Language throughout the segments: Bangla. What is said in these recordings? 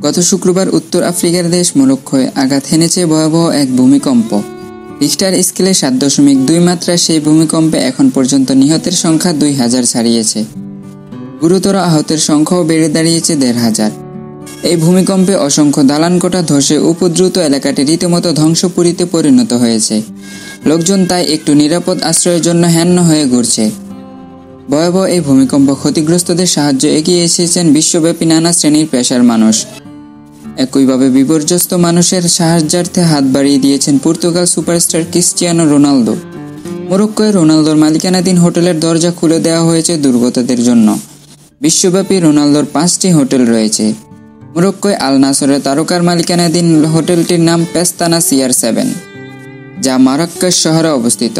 গত শুক্রবার উত্তর আফ্রিকার দেশ মরক্কোয় আঘাত হেনেছে ভয়াবহ এক ভূমিকম্প। রিক্টার স্কেলে 7.2 মাত্রার সেই ভূমিকম্পে এখন পর্যন্ত নিহতের সংখ্যা 2000 ছাড়িয়েছে। গুরুতর আহতের সংখ্যাও বেড়ে দাঁড়িয়েছে 1500। এই ভূমিকম্পে অসংখ্য দালানকোঠা ধসে উপদ্রুত এলাকাটি রীতিমতো ধ্বংসপুরীতে পরিণত হয়েছে। লোকজন তাই একটু নিরাপদ আশ্রয়ের জন্য হ্যান্য হয়ে ঘুরছে। ভয়াবহ এই ভূমিকম্প ক্ষতিগ্রস্তদের সাহায্যে এগিয়ে এসেছেন বিশ্বব্যাপী নানা শ্রেণীর পেশার মানুষ। একইভাবে বিপর্যস্ত মানুষের সাহায্যার্থে হাত বাড়িয়ে দিয়েছেন পর্তুগাল সুপারস্টার ক্রিস্টিয়ানো রোনালদো। মরক্কোয় রোনালদোর মালিকানাধীন হোটেলের দরজা খুলে দেওয়া হয়েছে দুর্গতদের জন্য। বিশ্বব্যাপী রোনালদোর 5টি হোটেল রয়েছে। মরক্কোয় আল নাসরের তারকার মালিকানাধীন হোটেলটির নাম পেস্তানা CR7, যা মারাক্কেশ শহরে অবস্থিত।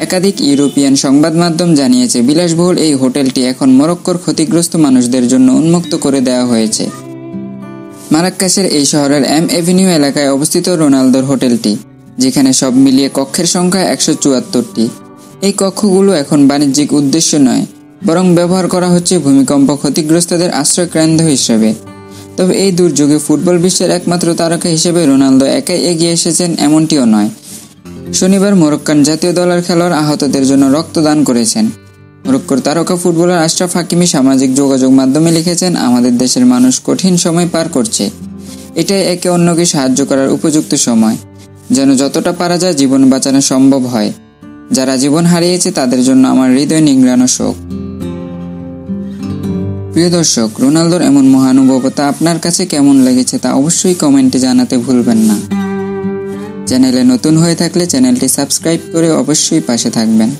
একাধিক ইউরোপিয়ান সংবাদ মাধ্যম জানিয়েছে বিলাসবহুল এই হোটেলটি এখন মরক্কোর ক্ষতিগ্রস্ত মানুষদের জন্য উন্মুক্ত করে দেওয়া হয়েছে। মারাক্কেশের এই শহরের এম এভিনিউ এলাকায় অবস্থিত রোনালদোর হোটেলটি, যেখানে সব মিলিয়ে কক্ষের সংখ্যা 174টি। এই কক্ষগুলো এখন বাণিজ্যিক উদ্দেশ্য নয়, বরং ব্যবহার করা হচ্ছে ভূমিকম্প ক্ষতিগ্রস্তদের আশ্রয়কেন্দ্র হিসেবে। তবে এই দুর্যোগে ফুটবল বিশ্বের একমাত্র তারকা হিসেবে রোনালদো একাই এগিয়ে এসেছেন এমনটিও নয়। শনিবার মরক্কান জাতীয় দলের খেলোয়াড় আহতদের জন্য রক্তদান করেছেন। মরক্কোর তারকা ফুটবলার আশরাফ হাকিমি সামাজিক যোগাযোগ মাধ্যমে লিখেছেন, আমাদের দেশের মানুষ কঠিন সময় পার করছে। এটাই একে অন্যকে সাহায্য করার উপযুক্ত সময়, যেন যতটা পারা যায় জীবন বাঁচানো সম্ভব হয়। যারা জীবন হারিয়েছে তাদের জন্য আমার হৃদয় নিংড়ানো শোক। প্রিয় দর্শক, রোনালদোর এমন মহানুভবতা আপনার কাছে কেমন লেগেছে তা অবশ্যই কমেন্টে জানাতে ভুলবেন না। চ্যানেলে নতুন হয়ে থাকলে চ্যানেলটি সাবস্ক্রাইব করে অবশ্যই পাশে থাকবেন।